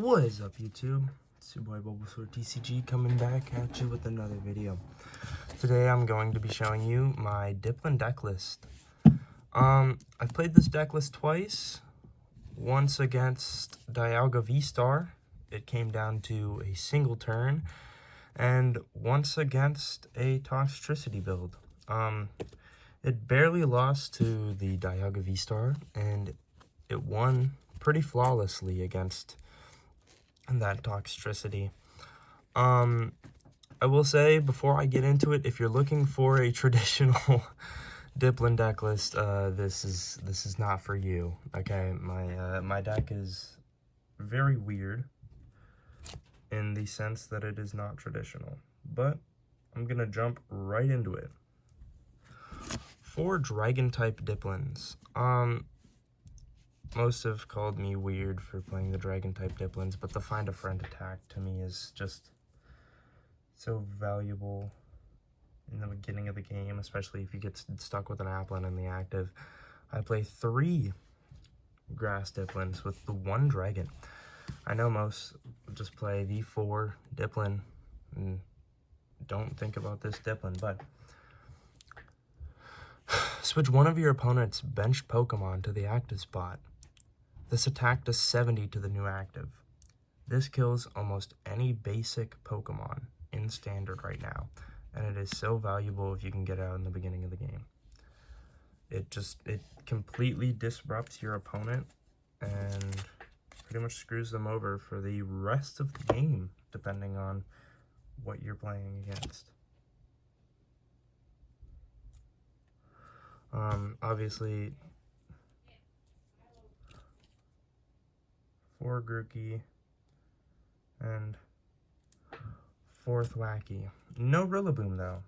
What is up, YouTube? It's your boy Bulbasaur TCG coming back at you with another video. Today I'm going to be showing you my Dipplin deck list. I've played this deck list twice. Once against Dialga V-Star, it came down to a single turn, and once against a Toxtricity build. It barely lost to the Dialga V-Star, and it won pretty flawlessly against that Toxtricity. I will say, before I get into it, if you're looking for a traditional Dipplin deck list, this is not for you. Okay, my deck is very weird in the sense that it is not traditional, but I'm gonna jump right into it. For Dragon type Dipplins, most have called me weird for playing the Dragon type Dipplins, but the Find a Friend attack to me is just so valuable in the beginning of the game, especially if you get stuck with an Applin in the active. I play 3 grass Dipplins with the 1 Dragon. I know most just play the 4 Dipplin and don't think about this Dipplin, but switch one of your opponent's benched Pokemon to the active spot. This attack does 70 to the new active. This kills almost any basic Pokemon in Standard right now, and it is so valuable if you can get out in the beginning of the game. It completely disrupts your opponent and pretty much screws them over for the rest of the game, depending on what you're playing against. Obviously, 4 Grookey and 4th Wacky. No Rillaboom though.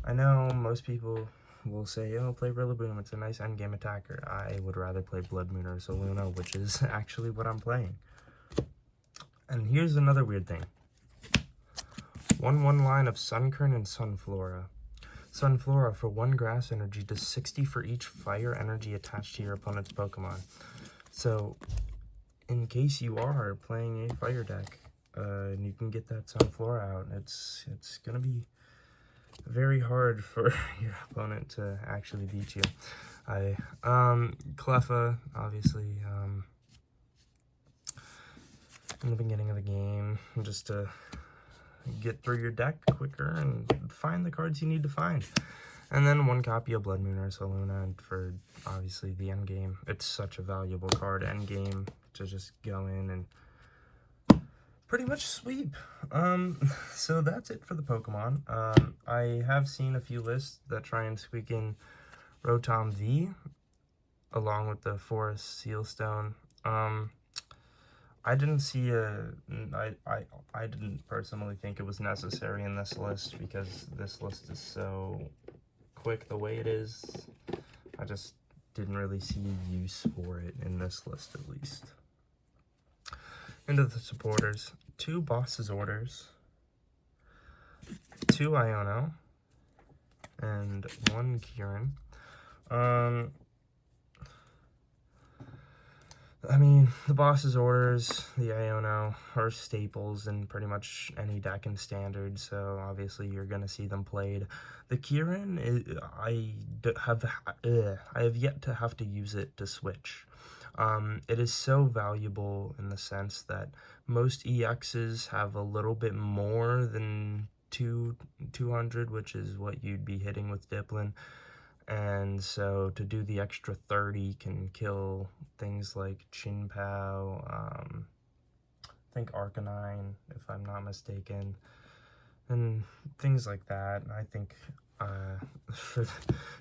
I know most people will say, oh, play Rillaboom, it's a nice endgame attacker. I would rather play Blood Moon or Saluna, which is actually what I'm playing. And here's another weird thing. 1/1 line of Sunkern and Sunflora. Sunflora, for 1 grass energy, does 60 for each fire energy attached to your opponent's Pokemon. So, in case you are playing a fire deck, and you can get that Sunflora out, it's gonna be very hard for your opponent to actually beat you. Cleffa, obviously, in the beginning of the game, just to get through your deck quicker and find the cards you need to find. And then 1 copy of Blood Moon or Saluna, and for obviously the end game. It's such a valuable card end game to just go in and pretty much sweep. So that's it for the Pokemon. I have seen a few lists that try and squeak in Rotom V along with the Forest Sealstone. I didn't see I didn't personally think it was necessary in this list, because this list is so quick the way it is. I just didn't really see a use for it in this list, at least. Into the supporters. 2 Boss's Orders, 2 Iono, and 1 Kieran. I mean, the Boss's Orders, the Iono, are staples in pretty much any deck in Standard, so obviously you're going to see them played. The Kieran, I have yet to have to use it to switch. It is so valuable in the sense that most EXs have a little bit more than 200, which is what you'd be hitting with Dipplin. And so to do the extra 30 can kill things like Chinpao, I think Arcanine, if I'm not mistaken, and things like that. I think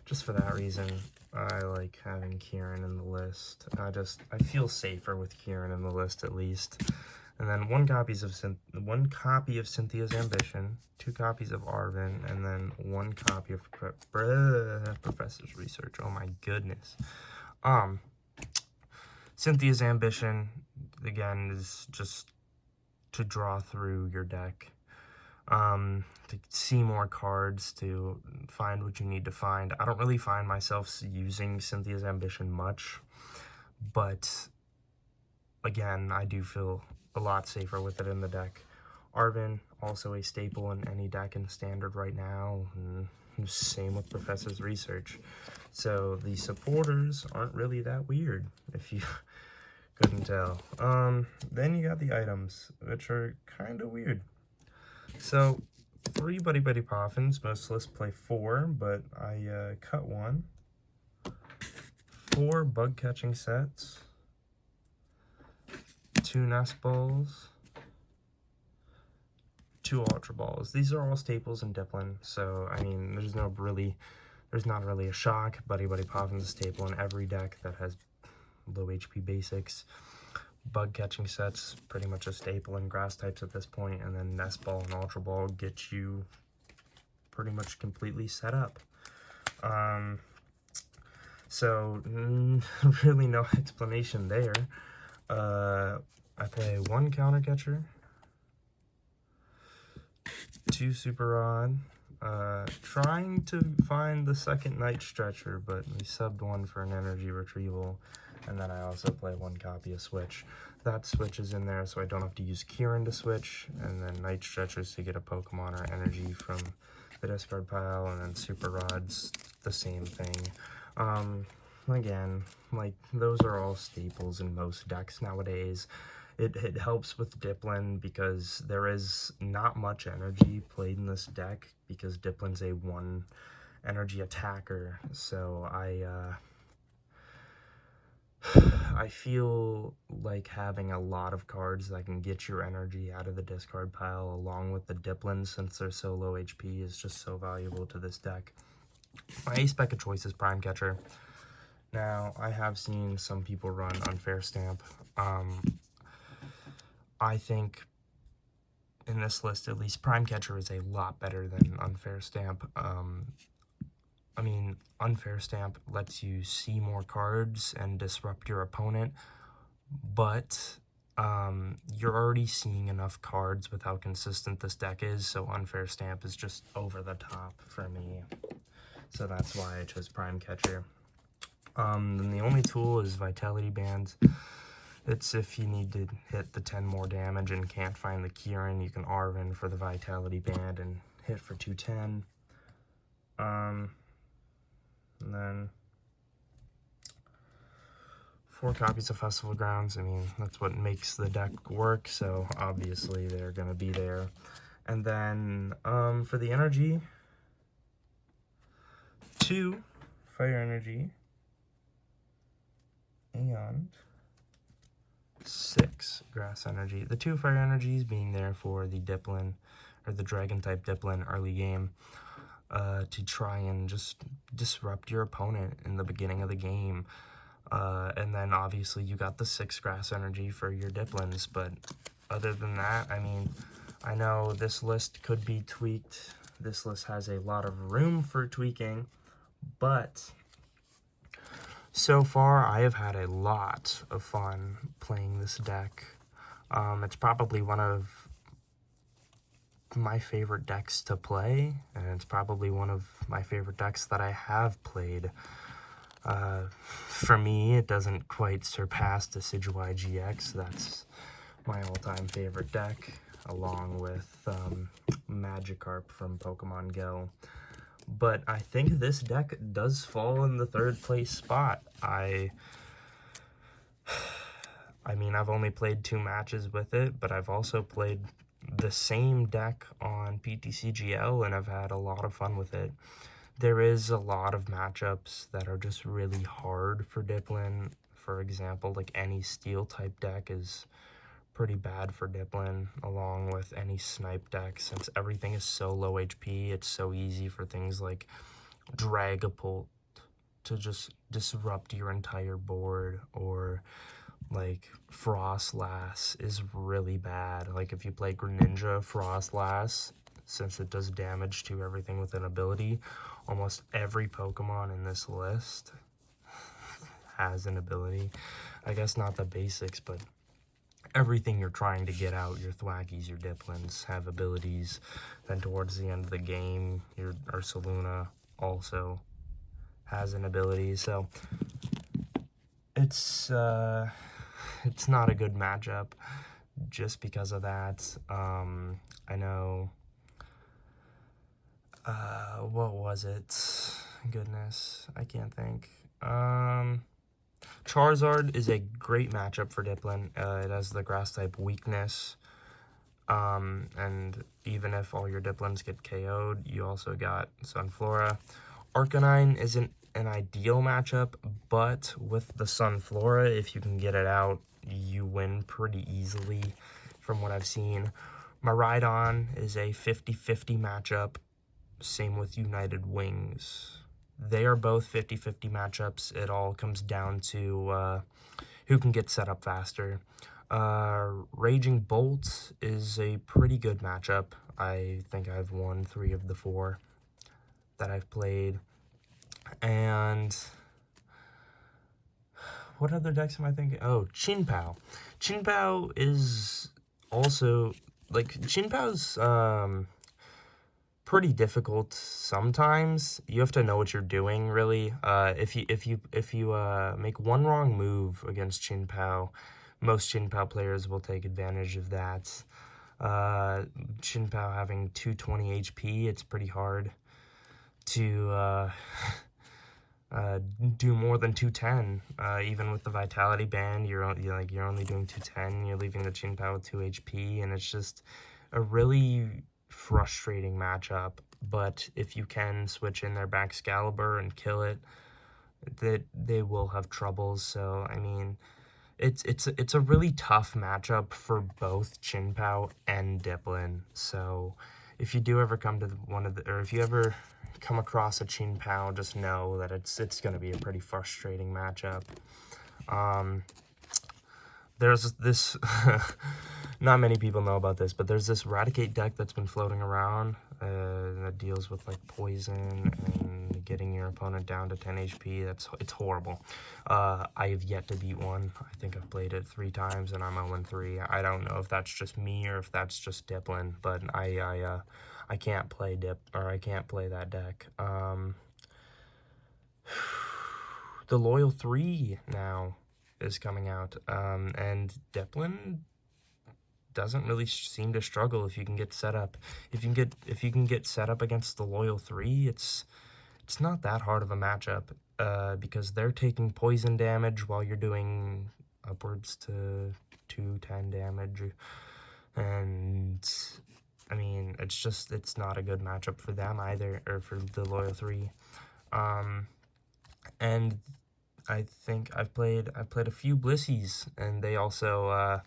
just for that reason, I like having Kieran in the list. I feel safer with Kieran in the list, at least. And then 1 copy of Cynthia's Ambition, 2 copies of Arven, and then 1 copy of Professor's Research. Oh my goodness. Cynthia's Ambition, again, is just to draw through your deck, to see more cards, to find what you need to find. I don't really find myself using Cynthia's Ambition much, but again, I do feel a lot safer with it in the deck. Arvin, also a staple in any deck in Standard right now, and same with Professor's Research. So the supporters aren't really that weird, if you couldn't tell. Then you got the items, which are kind of weird. So 3 Buddy Buddy Poffins. Most lists play 4, but I cut 1. 4 bug catching sets. 2 nest balls. 2 ultra balls. These are all staples in Dipplin, so I mean, there's not really a shock. Buddy Buddy Poffin's a staple in every deck that has low HP basics. Bug catching sets, pretty much a staple in grass types at this point, and then nest ball and ultra ball get you pretty much completely set up. So really no explanation there. I play 1 counter catcher, 2 super rod, trying to find the second night stretcher, but we subbed 1 for an energy retrieval, and then I also play 1 copy of switch. That switch is in there so I don't have to use Kieran to switch, and then night stretchers to get a Pokemon or energy from the discard pile, and then super rods, the same thing. Again, like, those are all staples in most decks nowadays. It helps with Dipplin because there is not much energy played in this deck because Dipplin's a 1 energy attacker. So I feel like having a lot of cards that can get your energy out of the discard pile along with the Dipplin, since they're so low HP, is just so valuable to this deck. My ace spec of choice is Prime Catcher. Now, I have seen some people run Unfair Stamp. I think in this list, at least, Prime Catcher is a lot better than Unfair Stamp. I mean, Unfair Stamp lets you see more cards and disrupt your opponent, but you're already seeing enough cards with how consistent this deck is, so Unfair Stamp is just over the top for me. So that's why I chose Prime Catcher. Then the only tool is Vitality Band. It's if you need to hit the 10 more damage and can't find the Kieran, you can Arvin for the Vitality Band and hit for 210. And then 4 copies of Festival Grounds. I mean, that's what makes the deck work, so obviously they're going to be there. And then for the energy, 2 Fire Energy, and 6 Grass Energy. The 2 Fire Energies being there for the Dipplin, or the Dragon-type Dipplin early game, to try and just disrupt your opponent in the beginning of the game. And then obviously you got the 6 Grass Energy for your Dipplins, but other than that, I mean, I know this list could be tweaked. This list has a lot of room for tweaking, but so far I have had a lot of fun playing this deck. It's probably one of my favorite decks to play, and it's probably one of my favorite decks that I have played. For me, it doesn't quite surpass Decidueye GX. That's my all-time favorite deck, along with Magikarp from Pokemon Go. But I think this deck does fall in the 3rd place spot. I mean, I've only played 2 matches with it, but I've also played the same deck on PTCGL, and I've had a lot of fun with it. There is a lot of matchups that are just really hard for Dipplin. For example, like any Steel-type deck is pretty bad for Dipplin, along with any Snipe deck. Since everything is so low HP, it's so easy for things like Dragapult to just disrupt your entire board, or like Frostlass is really bad. Like if you play Greninja Frostlass, since it does damage to everything with an ability, almost every Pokemon in this list has an ability. I guess not the basics, but everything you're trying to get out, your Thwackies, your Dipplins, have abilities. Then towards the end of the game, your Ursaluna also has an ability. So it's it's not a good matchup just because of that. I know, what was it? Goodness, I can't think. Charizard is a great matchup for Dipplin. It has the grass type weakness. And even if all your Dipplins get KO'd, you also got Sunflora. Arcanine isn't an ideal matchup, but with the Sunflora, if you can get it out, you win pretty easily from what I've seen. Miraidon is a 50-50 matchup. Same with United Wings. They are both 50-50 matchups. It all comes down to who can get set up faster. Raging Bolt is a pretty good matchup. I think I've won 3 of the 4 that I've played. And what other decks am I thinking? Oh, Chinpao. Chinpao is also, like, Chinpao's pretty difficult sometimes. You have to know what you're doing, really. If you make one wrong move against Chinpao, most Chinpao players will take advantage of that. Chinpao having 220 HP, it's pretty hard to do more than 210. Even with the Vitality Band, you're only doing 210. You're leaving the Chinpao with 2 HP, and it's just a really frustrating matchup. But if you can switch in their Baxcalibur and kill it, they will have troubles. So I mean, it's a really tough matchup for both Chinpao and Dipplin. So if you do ever come to if you ever come across a Chinpao, just know that it's going to be a pretty frustrating matchup. There's this, not many people know about this, but there's this Raticate deck that's been floating around that deals with like poison and getting your opponent down to 10 HP. It's horrible. I have yet to beat one. I think I've played it 3 times and I'm 0-3. I don't know if that's just me or if that's just Dipplin, but I can't play I can't play that deck. The Loyal 3 now is coming out, and Dipplin doesn't really seem to struggle if you can get set up. If you can get set up against the Loyal 3, it's not that hard of a matchup, because they're taking poison damage while you're doing upwards to 210 damage, and I mean, it's not a good matchup for them either, or for the Loyal 3. And I think I've played a few Blissies, and they also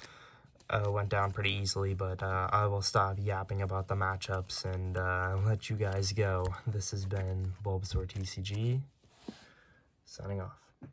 went down pretty easily, but I will stop yapping about the matchups and let you guys go. This has been Bulbasaur TCG, signing off.